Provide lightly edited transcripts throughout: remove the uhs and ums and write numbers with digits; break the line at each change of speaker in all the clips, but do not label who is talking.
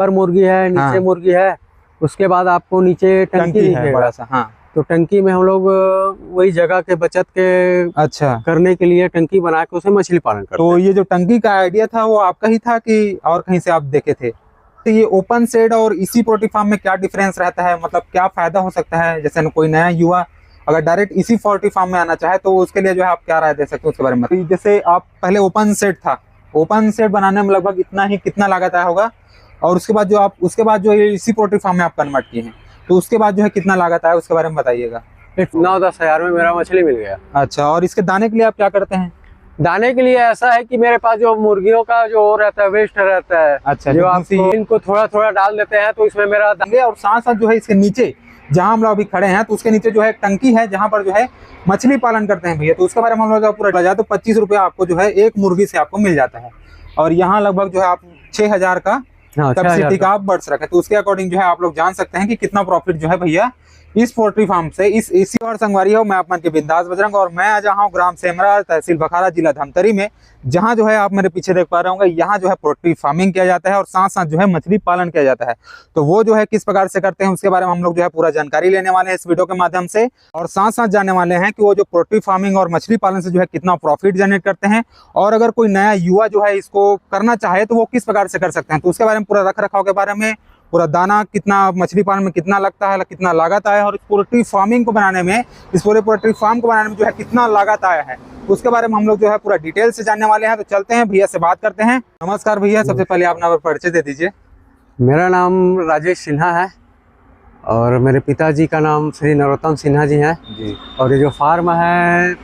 पर मुर्गी है, नीचे
हाँ।
मुर्गी है, उसके बाद आपको नीचे टंकी
है
दिखेगा।
बड़ा सा। हाँ।
तो टंकी में हम लोग वही जगह के बचत के
अच्छा,
करने के लिए टंकी बना के उसे मछली पालन करते
तो
हैं।
ये जो टंकी का आइडिया था वो आपका ही था कि और कहीं से आप देखे थे? तो ये ओपन शेड और इसी पोल्ट्री फार्म में क्या डिफरेंस रहता है, मतलब क्या फायदा हो सकता है? जैसे कोई नया युवा अगर डायरेक्ट इसी पोल्ट्री फार्म में आना चाहे तो उसके लिए जो है आप क्या राय दे सकते हो उसके बारे में? तो जैसे आप पहले ओपन शेड था, ओपन शेड बनाने में लगभग कितना लागत आया होगा, और उसके बाद जो ये इसी पोल्ट्री फार्म में आप कन्वर्ट किए हैं तो उसके बाद जो है कितना लागत आया उसके बारे में बताइएगा।
9-10 हज़ार में मेरा मछली मिल गया।
अच्छा, और इसके दाने के लिए आप क्या करते हैं?
दाने के लिए ऐसा है कि मेरे पास जो मुर्गियों का जो रहता है वेस्ट रहता है,
अच्छा,
जो आप इनको थोड़ा थोड़ा डाल देते हैं तो इसमें मेरा
और साथ साथ जो है इसके नीचे जहां हम लोग अभी खड़े हैं तो उसके नीचे जो है टंकी है जहां पर जो है मछली पालन करते हैं भैया, तो उसके बारे में हम लोग पूरा बजा तो 25 रुपया आपको जो है एक मुर्गी से आपको मिल जाता है, और यहाँ लगभग जो है आप 6,000 का कैपेसिटी का आप बर्ड्स रखें, तो उसके अकॉर्डिंग जो है आप लोग जान सकते हैं कि कितना प्रॉफिट जो है भैया इस पोल्ट्री फार्म से। इस इसी और संगवारी हो, मैं अपना के बिंदास बजरंग, और मैं आज यहाँ हूँ ग्राम सेमरा, तहसील बखारा, जिला धमतरी में, जहाँ जो है आप मेरे पीछे देख पा रहे होंगे, यहाँ जो है पोल्ट्री फार्मिंग किया जाता है और साथ साथ जो है मछली पालन किया जाता है। तो वो जो है किस प्रकार से करते हैं उसके बारे में हम लोग जो है पूरा जानकारी लेने वाले हैं इस वीडियो के माध्यम से, और साथ साथ जानने वाले हैं कि वो जो पोल्ट्री फार्मिंग और मछली पालन से जो है कितना प्रॉफिट जनरेट करते हैं, और अगर कोई नया युवा जो है इसको करना चाहे तो वो किस प्रकार से कर सकते हैं, तो उसके बारे में पूरा रख रखाव के बारे में, पूरा दाना कितना मछली पालन में कितना लगता है, कितना लागत आया है, और इस पोल्ट्री फार्मिंग को बनाने में, इस पूरे पोल्ट्री फार्म को बनाने में जो है कितना लागत आया है, उसके बारे में हम लोग जो है पूरा डिटेल से जानने वाले हैं। तो चलते हैं भैया से बात करते हैं। नमस्कार भैया, सबसे पहले आप अपना परिचय दे दीजिए।
मेरा नाम राजेश सिन्हा है और मेरे पिताजी का नाम श्री नरोत्तम सिन्हा जी हैं
जी।
और ये जो फार्म है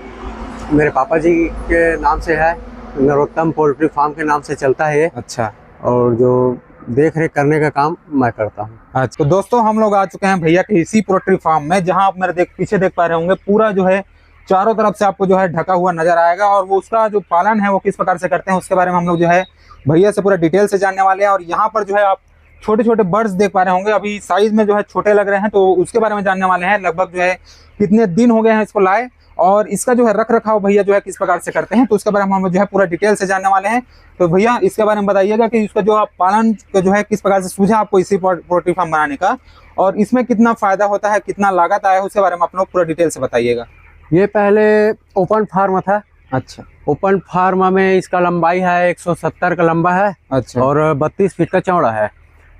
मेरे पापा जी के नाम से है, नरोत्तम पोल्ट्री फार्म के नाम से चलता है ये।
अच्छा,
और जो देख रेख करने का काम मैं करता हूँ।
अच्छा, तो दोस्तों हम लोग आ चुके हैं भैया के इसी पोल्ट्री फार्म में, जहां आप मेरे पीछे देख पा रहे होंगे, पूरा जो है चारों तरफ से आपको जो है ढका हुआ नजर आएगा, और वो उसका जो पालन है वो किस प्रकार से करते हैं उसके बारे में हम लोग जो है भैया से पूरा डिटेल से जानने वाले हैं। और यहाँ पर जो है आप छोटे छोटे बर्ड्स देख पा रहे होंगे, अभी साइज में जो है छोटे लग रहे हैं, तो उसके बारे में जानने वाले हैं। लगभग जो है कितने दिन हो गए हैं इसको लाए, और इसका जो है रख रखाव भैया जो है किस प्रकार से करते हैं, तो उसके बारे में हम जो है पूरा डिटेल से जानने वाले हैं। तो भैया इसके बारे में बताइएगा कि इसका जो आप पालन जो है किस प्रकार से सूझा आपको इसी पोल्ट्री फार्म बनाने का, और इसमें कितना फायदा होता है, कितना लागत आया है, उसके बारे में आप लोग पूरा डिटेल से बताइएगा।
ये पहले ओपन फार्म था।
अच्छा,
ओपन फार्म में इसका लंबाई है 170 का लंबा है।
अच्छा,
और 32 फीट का चौड़ा है,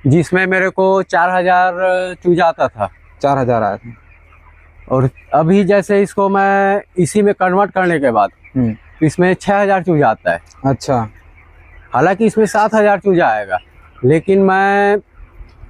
जिसमें मेरे को 4000 चूजा आता था।
4000 आया था।
और अभी जैसे इसको मैं इसी में कन्वर्ट करने के बाद इसमें 6000 चूजा आता है।
अच्छा,
हालांकि इसमें 7000 चूजा आएगा, लेकिन मैं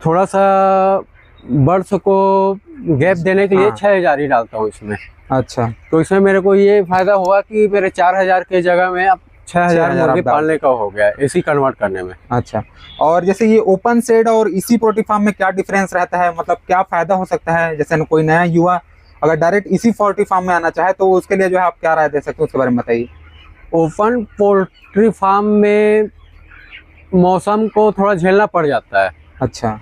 थोड़ा सा बर्ड्स को गैप देने के लिए 6000 ही डालता हूँ इसमें।
अच्छा,
तो इसमें मेरे को ये फायदा हुआ कि मेरे 4000 के जगह में अब 6000 मुर्गी पालने का हो गया इसी कन्वर्ट करने में।
अच्छा, और जैसे ये ओपन शेड और इसी पोल्ट्री फार्म में क्या डिफरेंस रहता है, मतलब क्या फायदा हो सकता है? जैसे कोई नया युवा अगर डायरेक्ट इसी पोल्ट्री फार्म में आना चाहे तो उसके लिए जो है आप क्या राय दे सकते हो उसके बारे में बताइए।
ओपन पोल्ट्री फार्म में मौसम को थोड़ा झेलना पड़ जाता है।
अच्छा,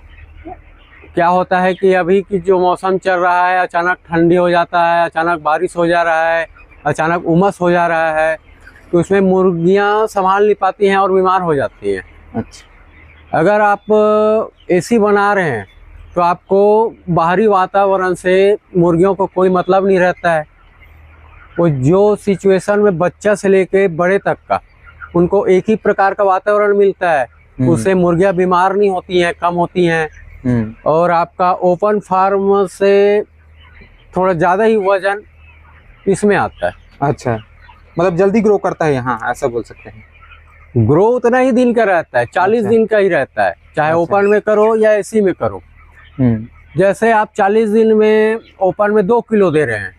क्या होता है कि अभी की जो मौसम चल रहा है, अचानक ठंडी हो जाता है, अचानक बारिश हो जा रहा है, अचानक उमस हो जा रहा है, तो उसमें मुर्गियां संभाल नहीं पाती हैं और बीमार हो जाती हैं।
अच्छा,
अगर आप एसी बना रहे हैं तो आपको बाहरी वातावरण से मुर्गियों को कोई मतलब नहीं रहता है। वो जो सिचुएशन में बच्चा से लेके बड़े तक का उनको एक ही प्रकार का वातावरण मिलता है, उससे मुर्गियां बीमार नहीं होती हैं, कम होती हैं। और आपका ओपन फार्म से थोड़ा ज़्यादा ही वजन इसमें आता है।
अच्छा, मतलब जल्दी ग्रो करता है यहाँ, ऐसा बोल सकते हैं।
ग्रो उतना ही दिन का रहता है, 40 दिन का ही रहता है, चाहे ओपन में करो या एसी में करो। जैसे आप 40 दिन में ओपन में 2 किलो दे रहे हैं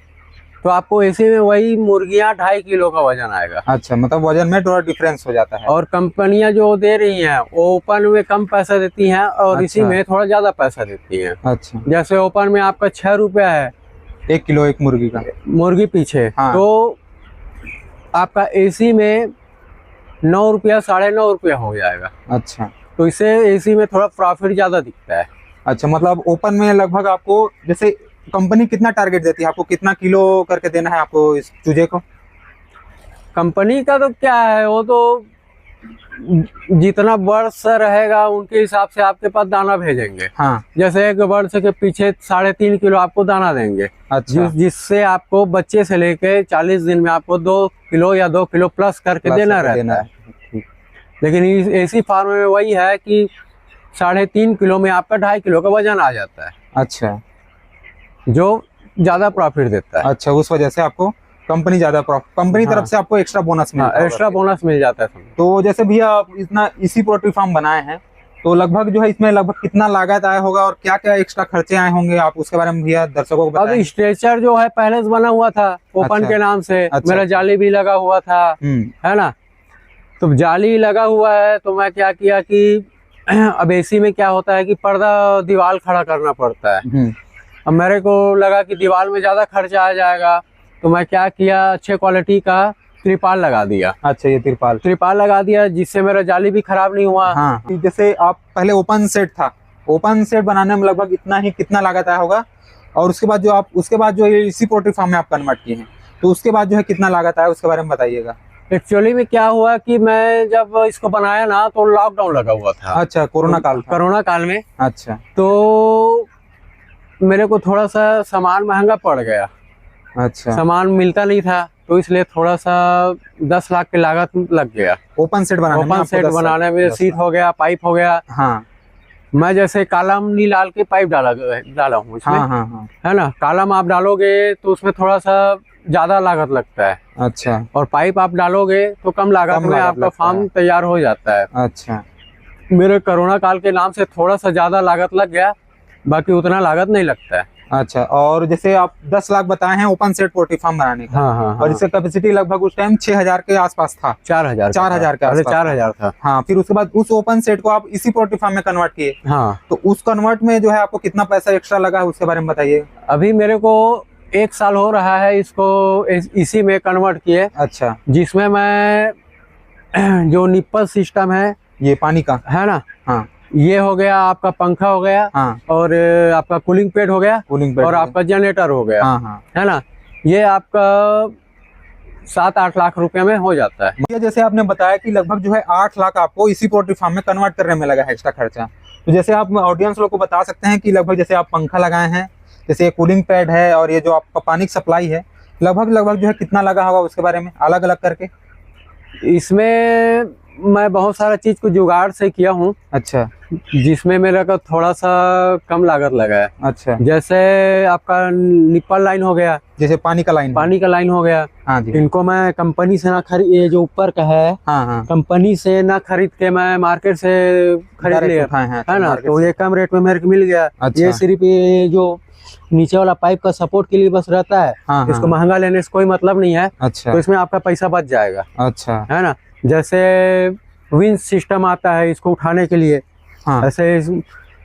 तो आपको एसी में वही मुर्गियां 2.5 किलो का वजन आएगा।
अच्छा, मतलब वजन में थोड़ा डिफरेंस हो जाता है।
और कंपनियां जो दे रही हैं वो ओपन में कम पैसा देती हैं और इसी में थोड़ा ज्यादा पैसा देती हैं।
अच्छा,
जैसे ओपन में आपका 6 रुपया है
1 किलो एक मुर्गी का,
मुर्गी पीछे। हाँ। तो आपका एसी में 9 रुपया 9.5 रुपया हो जाएगा।
अच्छा,
तो इससे एसी में थोड़ा प्रॉफिट ज्यादा दिखता है।
अच्छा, मतलब ओपन में लगभग आपको जैसे कंपनी कितना टारगेट देती है, आपको कितना किलो करके देना है आपको इस चूजे को?
कंपनी का तो क्या है, वो तो जितना वर्ष रहेगा उनके हिसाब से आपके पास दाना भेजेंगे।
हाँ।
जैसे एक वर्ष के पीछे 3.5 किलो आपको दाना देंगे।
अच्छा।
जिससे आपको बच्चे से लेके 40 दिन में आपको 2 किलो या 2 किलो प्लस करके देना रहता है। लेकिन एसी फार्म में वही है कि 3.5 किलो में आपका 2.5 किलो का वजन आ जाता है।
अच्छा,
जो ज्यादा प्रॉफिट देता है।
अच्छा, उस वजह से आपको कंपनी ज्यादा कंपनी तरफ से आपको एक्स्ट्रा बोनस मिलता है।
एक्स्ट्रा बोनस मिल जाता है।
तो जैसे भैया आप इतना इसी पोल्ट्री फार्म बनाए हैं, तो लगभग जो है इसमें लगभग कितना लागत आया होगा और क्या क्या एक्स्ट्रा खर्चे आए होंगे, आप उसके बारे में भैया दर्शकों को बताएं।
अब स्ट्रेचर जो है पहले से बना हुआ था ओपन
अच्छा।
के नाम से।
अच्छा।
मेरा जाली भी लगा हुआ था, है ना। तो जाली लगा हुआ है तो मैं क्या किया कि अब एसी में क्या होता है कि पर्दा दीवार खड़ा करना पड़ता है। अब मेरे को लगा कि दीवार में ज्यादा खर्चा आ जाएगा, तो मैं क्या किया, अच्छे क्वालिटी का त्रिपाल लगा दिया।
अच्छा, ये त्रिपाल
लगा दिया, जिससे मेरा जाली भी खराब नहीं हुआ।
हाँ। जैसे आप पहले ओपन सेट था, ओपन सेट बनाने में लगभग कितना लागत आया होगा, और उसके बाद जो ये इसी पोल्ट्री फार्म में आप कन्वर्ट किए हैं, तो उसके बाद जो है कितना लागत आया उसके बारे में बताइएगा।
एक्चुअली में क्या हुआ कि मैं जब इसको बनाया ना तो लॉकडाउन लगा हुआ था।
अच्छा, कोरोना काल में। अच्छा,
तो मेरे को थोड़ा सा सामान महंगा पड़ गया।
अच्छा,
सामान मिलता नहीं था, तो इसलिए थोड़ा सा 10 लाख की लागत लग गया
ओपन सेट बनाने
में। सीट हो गया, पाइप हो गया।
हाँ।
मैं जैसे कालम नी लाल के पाइप डाला हूँ इसमें।
हाँ।
है ना। कालम आप डालोगे तो उसमें थोड़ा सा ज्यादा लागत लगता है।
अच्छा।
और पाइप आप डालोगे तो कम लागत में आपका फार्म तैयार हो जाता है।
अच्छा।
मेरे कोरोना काल के नाम से थोड़ा सा ज्यादा लागत लग गया, बाकी उतना लागत नहीं लगता है।
अच्छा, और जैसे आप 10 लाख बताए हैं ओपन सेट पोल्ट्री फार्म बनाने का।
हाँ।
और इसका कैपेसिटी लगभग उस टाइम 6000 के आसपास था।
4000
के आसपास
4000 था।
हाँ। फिर उसके बाद उस ओपन सेट को आप इसी पोल्ट्री फार्म में कन्वर्ट किए।
हाँ।
तो उस कन्वर्ट में जो है आपको कितना पैसा एक्स्ट्रा लगा है उसके बारे में बताइए।
अभी मेरे को 1 साल हो रहा है इसको इसी में कन्वर्ट किए।
अच्छा।
जिसमें मैं जो निप्पल सिस्टम है,
ये पानी का
है ना।
हाँ।
ये हो गया आपका पंखा हो गया।
हाँ।
और आपका कूलिंग पैड हो गया। और आपका जनरेटर हो गया।
हाँ।
है ना। ये आपका 7-8 लाख रुपए में हो जाता है।
जैसे आपने बताया कि लगभग जो है 8 लाख आपको इसी पोल्ट्री फार्म में कन्वर्ट करने में लगा है एक्स्ट्रा खर्चा। तो जैसे आप ऑडियंस लोग को बता सकते हैं कि लगभग जैसे आप पंखा लगाए हैं, जैसे ये कूलिंग पैड है और ये जो आपका पानी की सप्लाई है, लगभग जो है कितना लगा होगा उसके बारे में अलग अलग करके।
इसमें मैं बहुत सारा चीज को जुगाड़ से किया हूँ।
अच्छा।
जिसमें मेरा का थोड़ा सा कम लागत लगा है।
अच्छा।
जैसे आपका निप्पल लाइन हो गया,
जैसे पानी का लाइन हो गया। हाँ जी।
इनको मैं कंपनी से ना खरीद, ये जो ऊपर का है,
हाँ।
कंपनी से ना खरीद के मैं मार्केट से खरीद लिया, है ना। तो ये कम रेट में मेरे को मिल गया।
अच्छा।
ये सिर्फ ये जो नीचे वाला पाइप का सपोर्ट के लिए बस रहता है।
हाँ।
इसको महंगा लेने से कोई मतलब नहीं है।
अच्छा।
तो इसमें आपका पैसा बच जाएगा।
अच्छा।
है ना। जैसे विंच सिस्टम आता है इसको उठाने के लिए। हाँ। ऐसे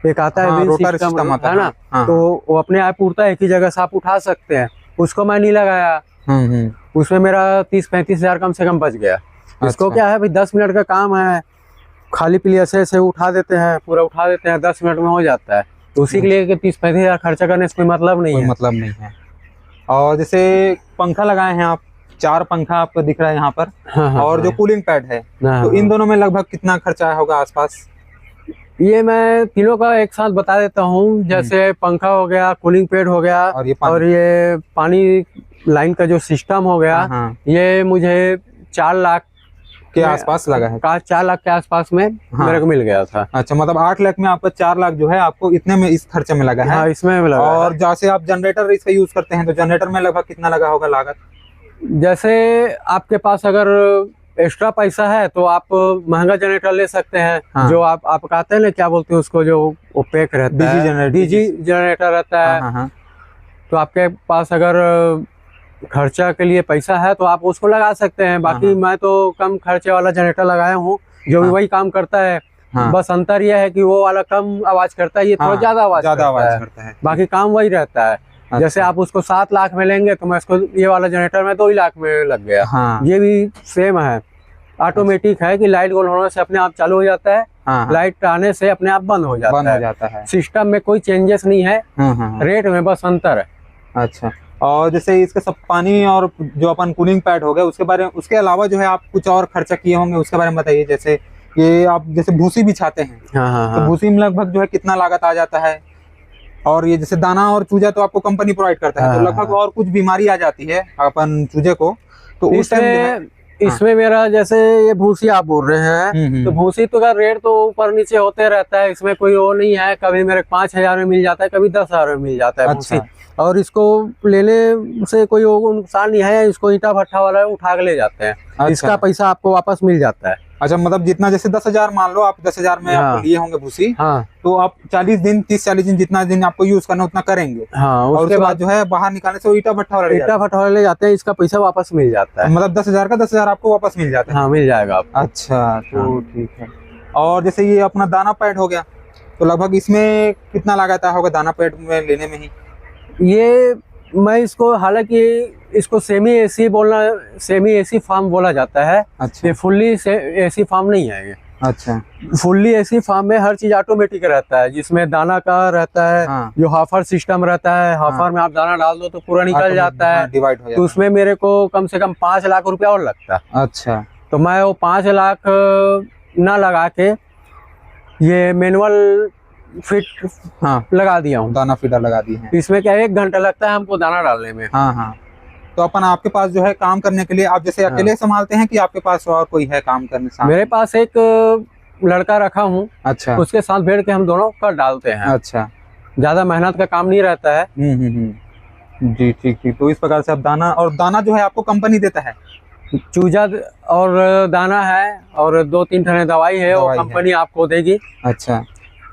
एक आता है विंच सिस्टम आता है ना। हाँ। तो वो अपने आप उड़ता है, एक ही जगह से आप उठा सकते हैं। उसको मैं नहीं लगाया। उसमें मेरा 30-35 हजार कम से कम बच गया। इसको क्या है भाई, 10 मिनट का काम है, खाली पीली ऐसे उठा देते हैं, पूरा उठा देते हैं, 10 मिनट में हो जाता है। तो उसी के लिए 30-35 हजार खर्चा करने से कोई मतलब नहीं है।
और जैसे पंखा लगाए हैं आप, 4 पंखा आपको दिख रहा है यहाँ पर।
हाँ।
और जो कूलिंग पैड है, तो इन दोनों में लगभग कितना खर्चा आया होगा आसपास।
ये मैं तीनों का एक साथ बता देता हूँ। जैसे पंखा हो गया, कूलिंग पैड हो गया, और ये पानी लाइन का जो सिस्टम हो गया। हाँ। ये मुझे 4 लाख
के आसपास लगा है।
4 लाख के आसपास में। हाँ। मेरे को मिल गया था।
अच्छा, मतलब 8 लाख में आपका 4 लाख जो है आपको इतने में इस खर्चे में लगा है।
हाँ, इसमें लगा।
और जैसे आप जनरेटर इसका यूज करते हैं, तो जनरेटर में लगभग कितना लगा होगा लागत।
जैसे आपके पास अगर एक्स्ट्रा पैसा है तो आप महंगा जनरेटर ले सकते हैं। हाँ। जो आप कहते हैं ना, क्या बोलते हैं उसको, जो पैक रहता है, डीजी जनरेटर रहता है। हाँ। तो आपके पास अगर खर्चा के लिए पैसा है तो आप उसको लगा सकते हैं। बाकी मैं तो कम खर्चे वाला जनरेटर लगाया हूँ, जो भी वही काम करता है। बस अंतर यह है कि वो वाला कम आवाज करता है, ये थोड़ा ज्यादा आवाज करता है। बाकी काम वही रहता है। अच्छा। जैसे आप उसको 7 लाख में लेंगे तो मैं इसको ये वाला जनरेटर में 2 ही लाख में लग गया। हाँ। ये भी सेम है, ऑटोमेटिक है कि लाइट गोल होने से अपने आप चालू हो जाता है। हाँ। लाइट आने से अपने आप बंद हो जाता है। सिस्टम में कोई चेंजेस नहीं है। रेट में बस अंतर है।
अच्छा, और जैसे इसका सब पानी और जो अपन कूलिंग पैड हो गया उसके बारे में, उसके अलावा जो है आप कुछ और खर्चा किए होंगे उसके बारे में बताइए। जैसे ये आप जैसे भूसी बिछाते हैं,
हाँ हाँ
तो
हाँ।
भूसी में लगभग जो है कितना लागत आ जाता है? और ये जैसे दाना और चूजा तो आपको कंपनी प्रोवाइड करता है,
हाँ,
तो लगभग और कुछ बीमारी आ जाती है अपन चूजे को, तो उस टाइम जो है
इसमें मेरा जैसे ये भूसी आप बोल रहे हैं, तो भूसी तो का रेट तो ऊपर नीचे होते रहता है, इसमें कोई वो नहीं है। कभी मेरे 5,000 में मिल जाता है, कभी 10,000 में मिल जाता है भूसी। और इसको लेने से कोई वो नुकसान नहीं है, इसको ईंटा भट्ठा वाला उठा के ले जाते हैं। इसका पैसा आपको वापस मिल जाता है।
अच्छा, मतलब जितना जैसे 10,000 मान लो आप 10,000 में
हाँ।
आप लिए होंगे भूसी,
हाँ,
तो आप 30 दिन जितना दिन आपको यूज करना उतना करेंगे।
हाँ,
और उसके बाद जो है बाहर निकालने से वो ईटा भट्ठा वाला
ले जाते हैं, इसका पैसा वापस मिल जाता है।
मतलब 10,000 का 10,000 आपको वापस मिल जाता है।
हाँ, मिल जाएगा आपको।
अच्छा, तो ठीक है। और जैसे ये अपना दाना पैड हो गया, तो लगभग इसमें कितना लागत होगा दाना पैड में लेने में ही?
ये मैं इसको, हालांकि इसको सेमी एसी फार्म बोला जाता है।
अच्छा,
ये फुल्ली एसी फार्म नहीं है। ये
अच्छा,
फुल्ली एसी फार्म में हर चीज ऑटोमेटिक रहता है, जिसमें दाना का रहता है।
हाँ।
जो हाफर सिस्टम रहता है, हाफर
हाँ।
में आप दाना डाल दो तो पूरा निकल जाता है।
डिवाइड हो जाता
तो उसमें मेरे को कम से कम 5 लाख रुपया और लगता है।
है। अच्छा,
तो मैं वो 5 लाख ना लगा के ये मैनुअल फिट
हाँ,
लगा दिया हूँ।
दाना फीडर लगा दी है।
इसमें क्या 1 घंटा लगता है हमको दाना डालने में।
हाँ हाँ। तो अपन आपके पास जो है काम करने के लिए आप जैसे अकेले संभालते हैं कि आपके पास और कोई है काम करने साथ?
मेरे पास एक लड़का रखा हूँ।
अच्छा,
उसके साथ बैठ के हम दोनों कर डालते हैं।
अच्छा,
ज्यादा मेहनत का काम नहीं रहता है।
जी, ठीक ठीक। तो इस प्रकार से आप दाना जो है आपको कंपनी देता है?
चूजा और दाना है और 2-3 तरह दवाई है, वो कंपनी आपको देगी।
अच्छा,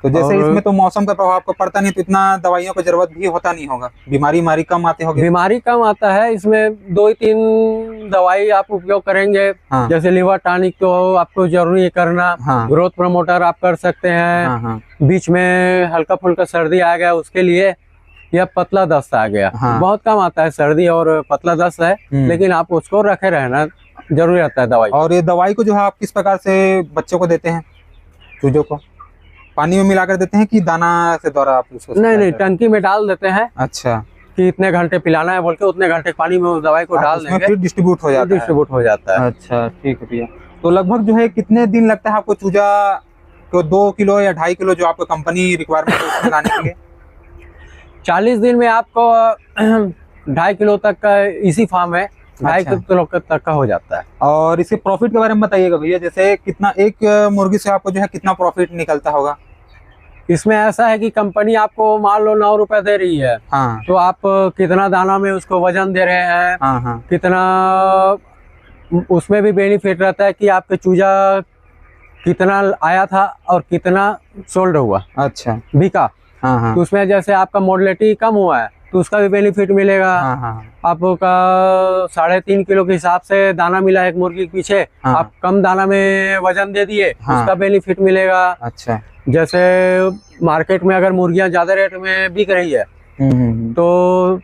तो जैसे इसमें तो मौसम का प्रभाव को पड़ता नहीं, तो इतना दवाइयों की जरूरत भी होता नहीं होगा, बीमारी कम आते होंगे?
बीमारी कम आता है। इसमें 2-3 दवाई आप उपयोग करेंगे।
हाँ।
जैसे लिवर टॉनिक तो आपको जरूरी है करना।
हाँ।
ग्रोथ प्रमोटर आप कर सकते हैं।
हाँ, हाँ।
बीच में हल्का फुल्का सर्दी आ गया उसके लिए, या पतला दस्त आ गया।
हाँ।
बहुत कम आता है सर्दी और पतला दस्त है, लेकिन आप उसको रखे रहना जरूरी रहता है दवाई।
और ये दवाई को जो है आप किस प्रकार से बच्चों को देते हैं, चूजों को? पानी में मिलाकर देते हैं कि दाना से द्वारा आप उसको?
नहीं, टंकी में डाल देते हैं।
अच्छा,
कि इतने घंटे पिलाना है बोल के उतने घंटे पानी में उस दवाई को डाल देंगे,
फिर डिस्ट्रीब्यूट हो जाता है। अच्छा, ठीक है भैया। तो लगभग जो है कितने दिन लगता है आपको चूजा को 2 किलो या 2.5 किलो जो आपको कंपनी रिक्वायरमेंट है उसमें लाने के लिए?
40 दिन में आपको 2.5 किलो तक का इसी फार्म है, 2.5 किलो तक का हो जाता है।
और इसके प्रॉफिट के बारे में बताइएगा भैया, जैसे कितना एक मुर्गी से आपको जो है कितना प्रॉफिट निकलता होगा?
इसमें ऐसा है कि कंपनी आपको मान लो 9 रुपए दे रही है।
हाँ।
तो आप कितना दाना में उसको वजन दे रहे हैं।
हाँ, हाँ।
कितना उसमें भी बेनिफिट रहता है कि आपके चूजा कितना आया था और कितना सोल्ड हुआ,
अच्छा,
बिका।
हाँ, हाँ।
तो उसमें जैसे आपका मोडलिटी कम हुआ है तो उसका भी बेनिफिट मिलेगा।
हाँ, हाँ।
आपका 3.5 किलो के हिसाब से दाना मिला एक मुर्गी के पीछे।
हाँ।
आप कम दाना में वजन दे दिए।
हाँ।
उसका बेनिफिट मिलेगा।
अच्छा,
जैसे मार्केट में अगर मुर्गियां ज्यादा रेट में बिक रही है तो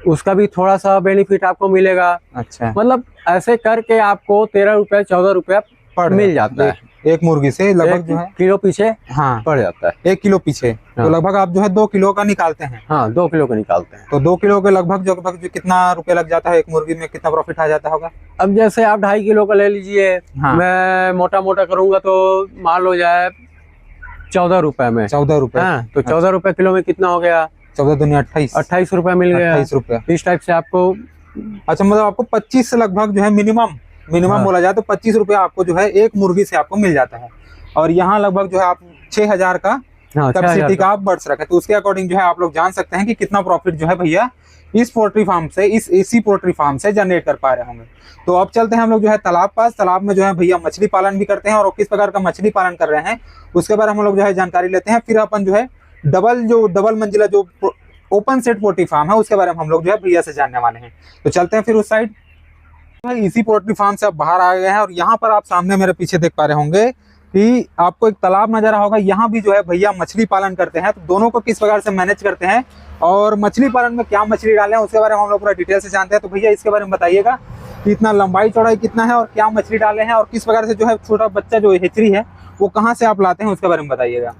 उसका भी थोड़ा सा बेनिफिट आपको मिलेगा।
अच्छा,
मतलब ऐसे करके आपको 13 रुपए 14 रुपए मिल जाता है
एक मुर्गी से लगभग जो है
किलो पीछे।
हाँ,
पड़ जाता है
1 किलो पीछे।
हाँ।
तो लगभग आप जो है 2 किलो का निकालते हैं?
हाँ, 2 किलो का निकालते हैं।
तो 2 किलो के लगभग जो कितना रुपए लग जाता है एक मुर्गी में, कितना प्रॉफिट आ जाता होगा?
अब जैसे आप 2.5 किलो का ले लीजिए।
हाँ।
मैं मोटा मोटा करूंगा तो मान लो जाए 14 रुपए में।
14 रुपए।
हाँ, तो 14 रुपए किलो में कितना हो गया?
14 दूनी 28।
28 रुपए मिल गया।
28 रुपए।
इस टाइप से आपको।
अच्छा, मतलब आपको 25 से लगभग जो है मिनिमम
हाँ।
बोला जाए तो 25 रुपए आपको जो है एक मुर्गी से आपको मिल जाता है। और यहाँ लगभग जो है आप 6,000 का कैपेसिटी का आप बर्ड्स रखे, तो उसके अकॉर्डिंग जो है आप लोग जान सकते हैं कि कितना प्रॉफिट जो है भैया इस पोल्ट्री फार्म से, इस एसी पोल्ट्री फार्म से जनरेट कर पा रहे होंगे। तो अब चलते हैं हम लोग जो है तालाब पास। तालाब में जो है भैया मछली पालन भी करते हैं, और किस प्रकार का मछली पालन कर रहे हैं उसके बारे में हम लोग जो है जानकारी लेते हैं। फिर अपन जो है डबल मंजिला जो ओपन सेट पोल्ट्री फार्म है उसके बारे में हम लोग जो है भैया से जानने वाले हैं। तो चलते हैं फिर उस साइड। इसी पोल्ट्री फार्म से आप बाहर आ गए हैं, और यहाँ पर आप सामने मेरे पीछे देख पा रहे होंगे कि आपको एक तालाब नजर होगा। यहाँ भी जो है भैया मछली पालन करते हैं। तो दोनों को किस प्रकार से मैनेज करते हैं और मछली पालन में क्या मछली डाले हैं उसके बारे में हम लोग पूरा डिटेल से जानते हैं। तो भैया इसके बारे में बताइएगा कि इतना लंबाई चौड़ाई कितना है और क्या मछली डाले हैं, और किस प्रकार से जो है छोटा बच्चा जो हेचरी है वो कहाँ से आप लाते हैं उसके बारे में बताइएगा।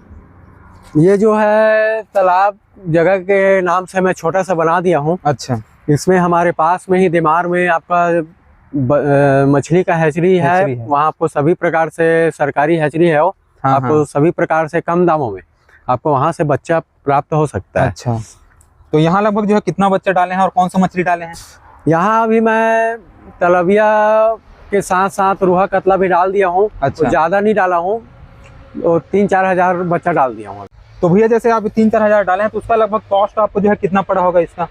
ये जो है तालाब जगह के नाम से मैं छोटा सा बना दिया हूँ।
अच्छा,
इसमें हमारे पास में ही दिमाग में आपका मछली का हैचरी है, वहाँ आपको सभी प्रकार से सरकारी हैचरी है वो,
हाँ,
आपको सभी प्रकार से कम दामों में आपको वहाँ से बच्चा प्राप्त हो सकता है।
अच्छा, तो यहाँ लगभग जो है कितना बच्चा डाले हैं और कौन सा मछली डाले हैं?
यहाँ अभी मैं तलबिया के साथ साथ रूहा कतला भी डाल दिया हूँ।
अच्छा,
ज़्यादा नहीं डाला हूँ, 3-4 हजार बच्चा डाल दिया हूँ।
तो भैया जैसे आप 3-4 हजार डाले हैं तो उसका लगभग कॉस्ट आपको जो है कितना पड़ा होगा इसका?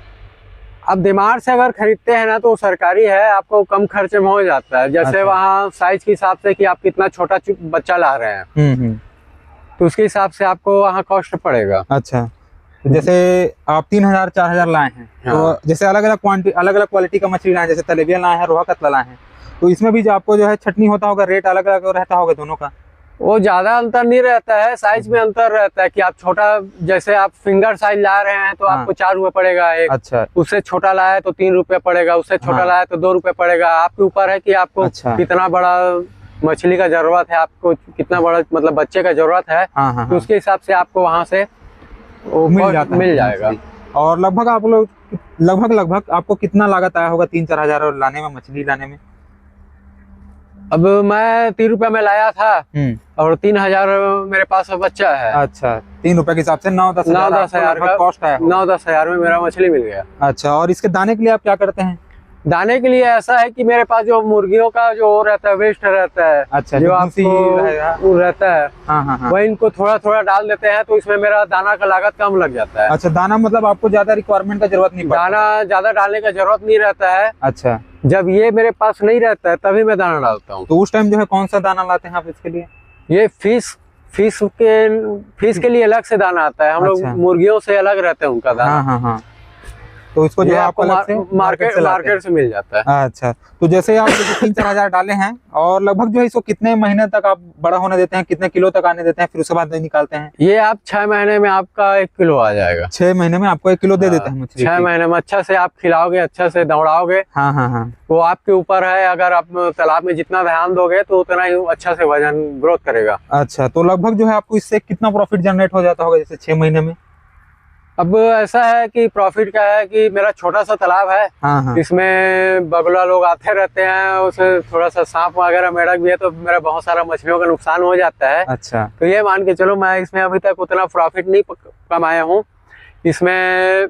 अब दिमाग से अगर खरीदते हैं ना तो सरकारी है, आपको कम खर्चे में हो जाता है। जैसे
अच्छा।
वहाँ साइज के हिसाब से कि आप कितना छोटा बच्चा ला रहे हैं, तो उसके हिसाब से आपको वहाँ कॉस्ट पड़ेगा।
अच्छा, तो जैसे आप 3,000-4,000 लाए हैं,
हाँ।
तो जैसे अलग अलग क्वालिटी का मछली लाए, जैसे तलेबिया लाए हैं, रोहा कतला लाए हैं, तो इसमें भी जो आपको जो है छटनी होता होगा, रेट अलग अलग रहता होगा दोनों का?
वो ज्यादा अंतर नहीं रहता है, साइज में अंतर रहता है कि आप छोटा, जैसे आप फिंगर साइज ला रहे हैं तो
हाँ।
आपको 4 रुपए पड़ेगा एक।
अच्छा,
उससे छोटा लाया तो 3 रुपए पड़ेगा, उससे छोटा
हाँ।
लाया तो 2 रुपए पड़ेगा। आपके ऊपर है कि आपको
अच्छा।
कितना बड़ा मछली का जरूरत है, आपको कितना बड़ा मतलब बच्चे का जरूरत है,
हाँ हाँ,
तो उसके हिसाब से आपको वहाँ से वो मिल जाएगा।
और लगभग आप लोग लगभग आपको कितना लागत आया होगा 3-4 हजार और लाने में, मछली लाने में?
अब मैं 3 रुपए में लाया था और 3,000 मेरे पास बच्चा है।
अच्छा, 3 रुपए के हिसाब से 9-10
हजार का
कॉस्ट आया।
9-10 हजार में मेरा मछली मिल गया।
अच्छा, और इसके दाने के लिए आप क्या करते हैं?
दाने के लिए ऐसा है कि मेरे पास जो मुर्गियों का जो रहता है, वेस्ट रहता है,
अच्छा,
जो आपको रहता है,
हाँ हाँ हाँ,
वह इनको थोड़ा थोड़ा डाल देते हैं, तो इसमें मेरा दाना का लागत कम लग जाता है।
अच्छा, दाना मतलब आपको ज्यादा रिक्वायरमेंट का जरूरत नहीं पड़ता?
दाना ज्यादा डालने का जरूरत नहीं रहता है।
अच्छा,
जब ये मेरे पास नहीं रहता है तभी मैं दाना डालता हूँ।
तो उस टाइम जो है कौन सा दाना लाते हैं आप इसके लिए?
ये फिश के लिए अलग से दाना आता है, हम लोग
अच्छा।
मुर्गियों से अलग रहते हैं उनका दाना।
हाँ हाँ हाँ, तो इसको जो है आपको अलग से
मार्केट से मिल जाता है।
अच्छा, तो जैसे आप 3-4 हजार डाले हैं और लगभग जो है इसको कितने महीने तक आप बड़ा होने देते हैं, कितने किलो तक आने देते हैं, फिर उसके बाद निकालते हैं?
ये आप 6 महीने में आपका 1 किलो आ जाएगा।
6 महीने में आपको 1 किलो दे देते हैं मछली?
6 महीने में अच्छा से आप खिलाओगे, अच्छा से दौड़ाओगे,
हाँ हाँ हाँ,
वो आपके ऊपर है। अगर आप तालाब में जितना ध्यान दोगे तो उतना ही अच्छा से वजन ग्रोथ करेगा।
अच्छा, तो लगभग जो है आपको इससे कितना प्रॉफिट जनरेट हो जाता होगा जैसे 6 महीने में?
अब ऐसा है कि प्रॉफिट का है कि मेरा छोटा सा तालाब है,
हाँ हाँ,
इसमें बगुला लोग आते रहते हैं, उसे थोड़ा सा सांप वगैरह मेढक भी है, तो मेरा बहुत सारा मछलियों का नुकसान हो जाता है।
अच्छा,
तो ये मान के चलो मैं इसमें अभी तक उतना प्रॉफिट नहीं कमाया हूँ। इसमें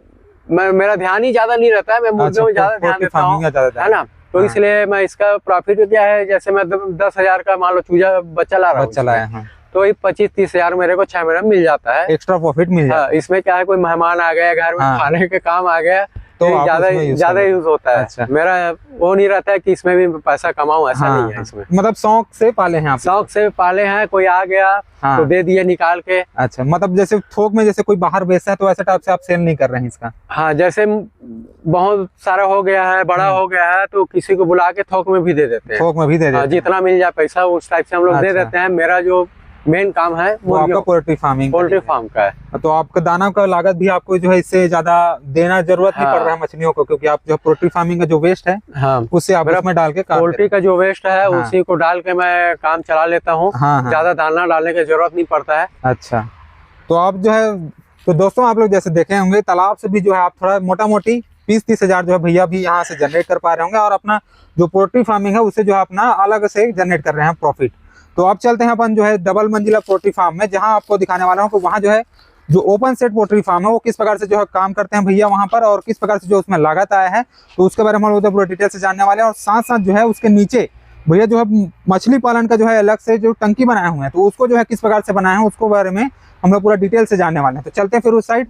मेरा ध्यान ही ज्यादा नहीं रहता है, मैं मुर्गियों में ज्यादा ध्यान देता हूँ, है ना। तो
हाँ।
इसलिए मैं इसका प्रॉफिट क्या है, जैसे मैं 10,000 का मान लो चूजा बच्चा ला रहा हूँ, तो 25-30 हजार मेरे को 6 महीने में मिल जाता है,
एक्स्ट्रा प्रॉफिट मिल जाता है।
इसमें क्या है, कोई मेहमान आ गया घर में,
हाँ।
खाने के काम आ गया
तो
ज्यादा यूज होता है।
अच्छा।
मेरा वो नहीं रहता है कि इसमें भी पैसा कमाऊं, ऐसा
हाँ,
नहीं है इसमें।
मतलब शौक से पाले हैं आप?
शौक से पाले हैं, कोई आ गया
हाँ।
तो दे दिए निकाल के।
अच्छा, मतलब जैसे थोक में जैसे कोई बाहर बेचता है तो ऐसे टाइप से आप सेल नहीं कर रहे हैं इसका?
हाँ, जैसे बहुत सारा हो गया है, बड़ा हो गया है, तो किसी को बुला के थोक में भी दे देते हैं।
थोक में भी दे देते हैं?
जितना मिल जाए पैसा उस टाइप से हम लोग दे
अच्छा।
देते हैं। मेरा जो मेन काम है
वो आपका पोल्ट्री फार्म का है। तो आपका दाना का लागत भी आपको जो है इससे ज्यादा देना जरूरत नहीं पड़ रहा है मछलियों को, क्योंकि आप जो पोल्ट्री फार्मिंग का जो वेस्ट है,
हाँ,
उससे आप उसमें डाल के
पोल्ट्री का जो वेस्ट है,
हाँ।
उसी को डाल के मैं काम चला लेता हूँ।
हाँ,
ज्यादा दाना डालने की जरूरत नहीं पड़ता है।
अच्छा, तो आप जो है, तो दोस्तों आप लोग जैसे देखे होंगे तालाब से भी जो है आप थोड़ा मोटा मोटी 20-30 हजार जो है भैया भी यहाँ से जनरेट कर पा रहे होंगे, और अपना जो पोल्ट्री फार्मिंग है उससे जो है अपना अलग से जनरेट कर रहे हैं प्रॉफिट। तो अब चलते हैं अपन जो है डबल मंजिला पोल्ट्री फार्म में, जहां आपको दिखाने वाला हूं कि वहां जो है जो ओपन सेट पोल्ट्री फार्म है वो किस प्रकार से जो है काम करते हैं भैया वहां पर, और किस प्रकार से जो उसमें लागत आया है, तो उसके बारे में हम लोग पूरा डिटेल से जानने वाले हैं। और साथ साथ जो है उसके नीचे भैया जो है मछली पालन का जो है अलग से जो टंकी बनाए हुए हैं, तो उसको जो है किस प्रकार से बनाए हैं उसको बारे में हम लोग पूरा डिटेल से जानने वाले हैं। तो चलते हैं फिर उस साइड।